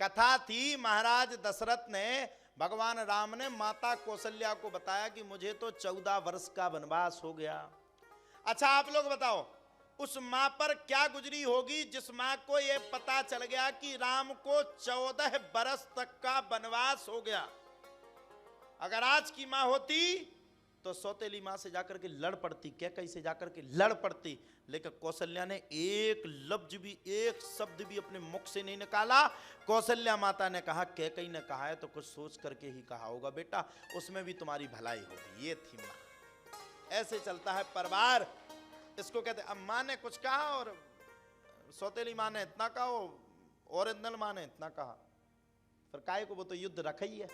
कथा थी, महाराज दशरथ ने, भगवान राम ने माता कौशल्या को बताया कि मुझे तो 14 वर्ष का वनवास हो गया। अच्छा आप लोग बताओ, उस मां पर क्या गुजरी होगी जिस मां को यह पता चल गया कि राम को 14 बरस तक का वनवास हो गया। अगर आज की मां होती तो सौतेली मां से जाकर के लड़ पड़ती, कैकई से जाकर के लड़ पड़ती, लेकिन कौशल्या ने एक लफ्ज भी, एक शब्द भी अपने मुख से नहीं निकाला। कौशल्या माता ने कहा, कैकई ने कहा है तो कुछ सोच करके ही कहा होगा बेटा, उसमें भी तुम्हारी भलाई होगी। ये थी मां। ऐसे चलता है परिवार, इसको कहते। अब मां ने कुछ कहा और सौतेली मां ने इतना कहा, ओरिजिनल मां ने इतना कहा, फिर काहे को, वो तो युद्ध रखा ही है।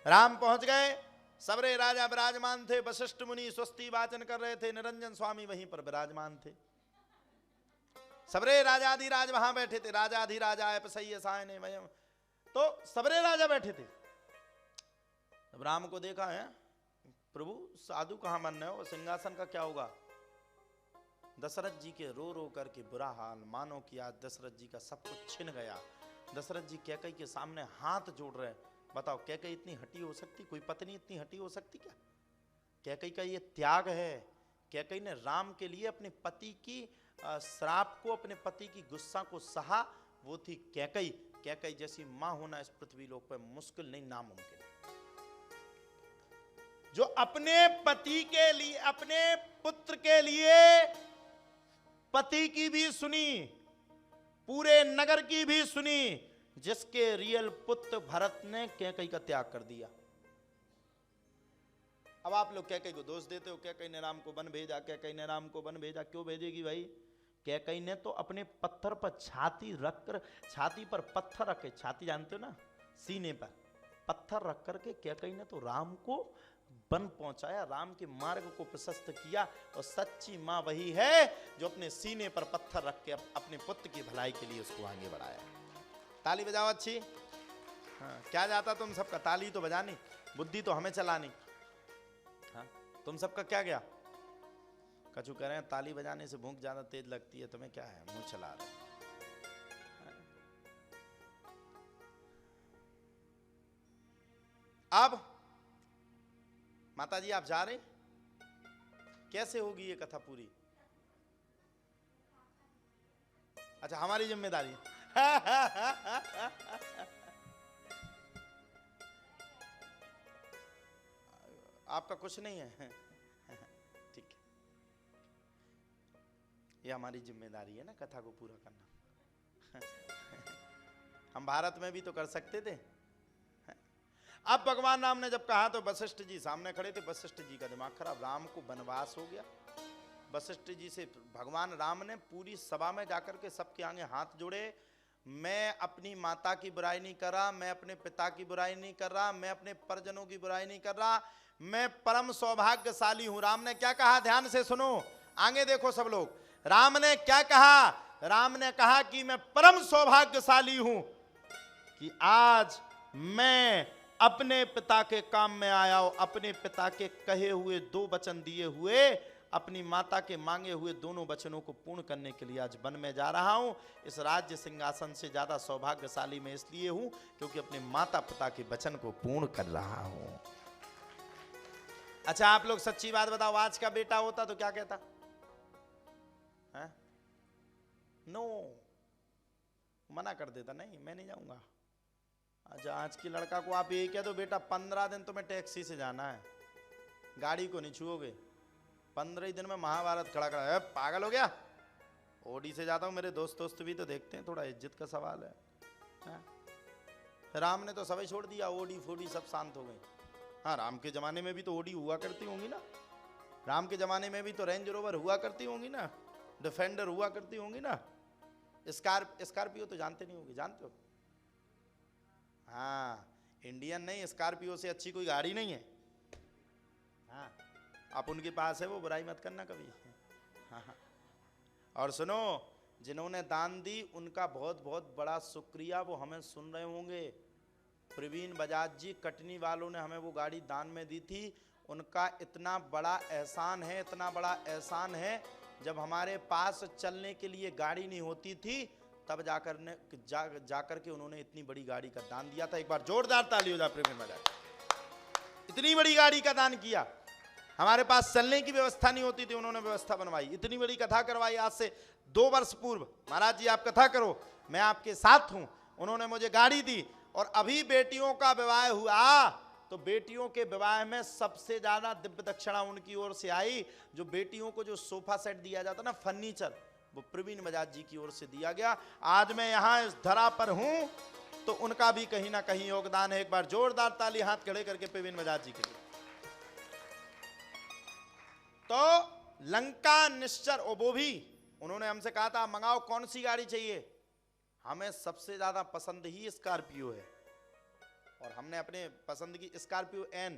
राम पहुंच गए, सबरे राजा विराजमान थे, वशिष्ठ मुनि स्वस्ति वाचन कर रहे थे, निरंजन स्वामी वहीं पर विराजमान थे, सबरे राजाधिराज वहां बैठे थे। राजाधिराज आए पसैये सायने वयम, तो सबरे राजा बैठे थे। अब राम को देखा है, प्रभु साधु कहां मन रहे हो, सिंहासन का क्या होगा। दशरथ जी के रो रो करके बुरा हाल, मानो कि आज दशरथ जी का सब कुछ छिन गया। दशरथ जी कैकई के सामने हाथ जोड़ रहे। बताओ कैकई इतनी हटी हो सकती, कोई पत्नी इतनी हटी हो सकती क्या। कैकई का ये त्याग है। कैकई ने राम के लिए अपने पति की श्राप को, अपने पति की गुस्सा को सहा, वो थी कैकई। कैकई जैसी मां होना इस पृथ्वी लोक पर मुश्किल नहीं, नामुमकिन। जो अपने पति के लिए, अपने पुत्र के लिए पति की भी सुनी, पूरे नगर की भी सुनी, जिसके रियल पुत्र भरत ने कैकई का त्याग कर दिया। अब आप लोग कैकई को दोष देते हो, कैकई ने राम को वन भेजा, कैकई ने राम को वन भेजा। क्यों भेजेगी भाई। कैकई ने तो अपने पत्थर पर छाती रखकर, छाती पर पत्थर रख के, छाती जानते हो ना, सीने पर पत्थर रख करके कैकई ने तो राम को वन पहुंचाया, राम के मार्ग को प्रशस्त किया। और सच्ची मां वही है जो अपने सीने पर पत्थर रख के अपने पुत्र की भलाई के लिए उसको आगे बढ़ाया। ताली बजाओ अच्छी। हाँ, क्या जाता तुम सबका, ताली तो बजानी, बुद्धि तो हमें चलानी। हाँ, तुम सबका क्या गया। कछु कह रहे हैं ताली बजाने से भूख ज्यादा तेज लगती है, तुम्हें क्या है, मुंह चला रहे। अब माता जी आप जा रहे, कैसे होगी ये कथा पूरी। अच्छा हमारी जिम्मेदारी आपका कुछ नहीं है ठीक है, ये हमारी जिम्मेदारी है ना कथा को पूरा करना हम भारत में भी तो कर सकते थे। अब भगवान राम ने जब कहा तो वशिष्ठ जी सामने खड़े थे। वशिष्ठ जी का दिमाग खराब, राम को वनवास हो गया। वशिष्ठ जी से भगवान राम ने पूरी सभा में जाकर के सबके आगे हाथ जोड़े। मैं अपनी माता की बुराई नहीं कर रहा, मैं अपने पिता की बुराई नहीं कर रहा, मैं अपने परिजनों की बुराई नहीं कर रहा, मैं परम सौभाग्यशाली हूं। राम ने क्या कहा, ध्यान से सुनो, आगे देखो सब लोग। राम ने क्या कहा, राम ने कहा कि मैं परम सौभाग्यशाली हूं कि आज मैं अपने पिता के काम में आया हूं। अपने पिता के कहे हुए 2 वचन दिए हुए, अपनी माता के मांगे हुए दोनों वचनों को पूर्ण करने के लिए आज वन में जा रहा हूं। इस राज्य सिंहासन से ज्यादा सौभाग्यशाली मैं इसलिए हूं क्योंकि अपने माता पिता के वचन को पूर्ण कर रहा हूं। अच्छा आप लोग सच्ची बात बताओ, आज का बेटा होता तो क्या कहता है? नो, मना कर देता, नहीं मैं नहीं जाऊंगा। अच्छा आज की लड़का को आप यही कह दो, बेटा 15 दिन तुम्हें टैक्सी से जाना है, गाड़ी को नहीं छुओगे, 15 ही दिन में महाभारत खड़ा खड़ा है, पागल हो गया, ओडी से जाता हूं। मेरे दोस्त भी तो देखते हैं, थोड़ा इज्जत का सवाल है। राम ने तो सभी छोड़ दिया, ओडी फोडी सब शांत हो गए। हाँ राम के जमाने में भी तो ओडी हुआ करती होंगी ना, राम के जमाने में भी तो रेंज रोवर हुआ करती होंगी ना, डिफेंडर हुआ करती होंगी ना, स्कॉर्पियो तो जानते नहीं होंगे, जानते हो? हाँ इंडियन नहीं, स्कॉर्पियो से अच्छी कोई गाड़ी नहीं है। हाँ आप उनके पास है, वो बुराई मत करना कभी। हाँ और सुनो, जिन्होंने दान दी उनका बहुत बहुत बड़ा शुक्रिया, वो हमें सुन रहे होंगे। प्रवीण बजाज जी कटनी वालों ने हमें वो गाड़ी दान में दी थी, उनका इतना बड़ा एहसान है, इतना बड़ा एहसान है। जब हमारे पास चलने के लिए गाड़ी नहीं होती थी तब जाकर के उन्होंने इतनी बड़ी गाड़ी का दान दिया था। एक बार जोरदार ताली हो जाए प्रेम में। इतनी बड़ी गाड़ी का दान किया, हमारे पास चलने की व्यवस्था नहीं होती थी, उन्होंने व्यवस्था बनवाई। इतनी बड़ी कथा करवाई आज से 2 वर्ष पूर्व। महाराज जी आप कथा करो, मैं आपके साथ हूं। उन्होंने मुझे गाड़ी दी। और अभी बेटियों का विवाह हुआ तो बेटियों के विवाह में सबसे ज्यादा दिव्य दक्षिणा उनकी ओर से आई। जो बेटियों को जो सोफा सेट दिया जाता ना, फर्नीचर, वो प्रवीण बजाज जी की ओर से दिया गया। आज मैं यहां इस धरा पर हूं तो उनका भी कहीं ना कहीं योगदान है। एक बार जोरदार ताली हाथ खड़े करके प्रवीण बजाज जी के लिए। तो लंका निश्चर, और वो भी उन्होंने हमसे कहा था मंगाओ कौन सी गाड़ी चाहिए, हमें सबसे ज्यादा पसंद ही स्कॉर्पियो है। और हमने अपने पसंद की स्कॉर्पियो एन,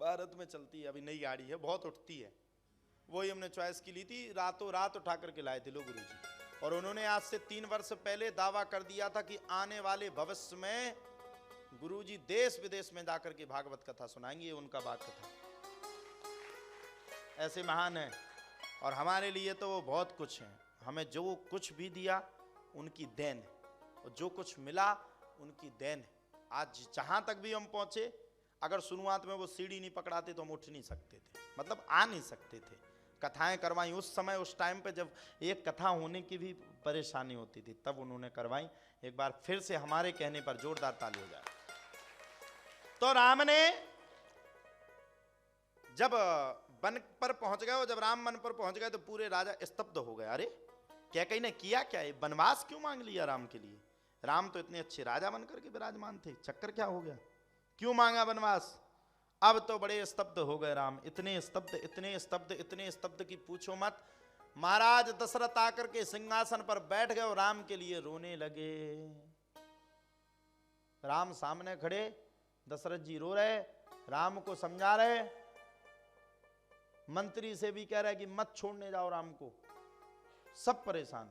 भारत में चलती है, अभी नई गाड़ी है, बहुत उठती है, वही हमने चॉइस की ली थी। रातों रात उठा करके लाए थे लोग गुरुजी। और उन्होंने आज से 3 वर्ष पहले दावा कर दिया था कि आने वाले भविष्य में गुरुजी देश विदेश में जाकर के भागवत कथा सुनाएंगे। ये उनका बात कथा ऐसे महान है। और हमारे लिए तो वो बहुत कुछ है। हमें जो कुछ भी दिया उनकी देन है, और जो कुछ मिला उनकी देन है। आज जहां तक भी हम पहुंचे, अगर शुरुआत में वो सीढ़ी नहीं पकड़ाते तो हम उठ नहीं सकते थे, मतलब आ नहीं सकते थे। कथाएं करवाई उस समय, उस टाइम पे जब एक कथा होने की भी परेशानी होती थी, तब उन्होंने करवाई। एक बार फिर से हमारे कहने पर जोरदार ताली हो जाए। तो राम ने जब वन पर पहुंच गए, और जब राम वन पर पहुंच गए तो पूरे राजा स्तब्ध हो गए। अरे क्या कहीं ने किया क्या है, वनवास क्यों मांग लिया राम के लिए? राम तो इतने अच्छे राजा बनकर के विराजमान थे, चक्कर क्या हो गया, क्यों मांगा वनवास? अब तो बड़े स्तब्ध हो गए राम, इतने स्तब्ध, इतने स्तब्ध, इतने स्तब्ध की पूछो मत। महाराज दशरथ आकर के सिंहासन पर बैठ गए और राम के लिए रोने लगे। राम सामने खड़े, दशरथ जी रो रहे, राम को समझा रहे, मंत्री से भी कह रहे कि मत छोड़ने जाओ राम को, सब परेशान।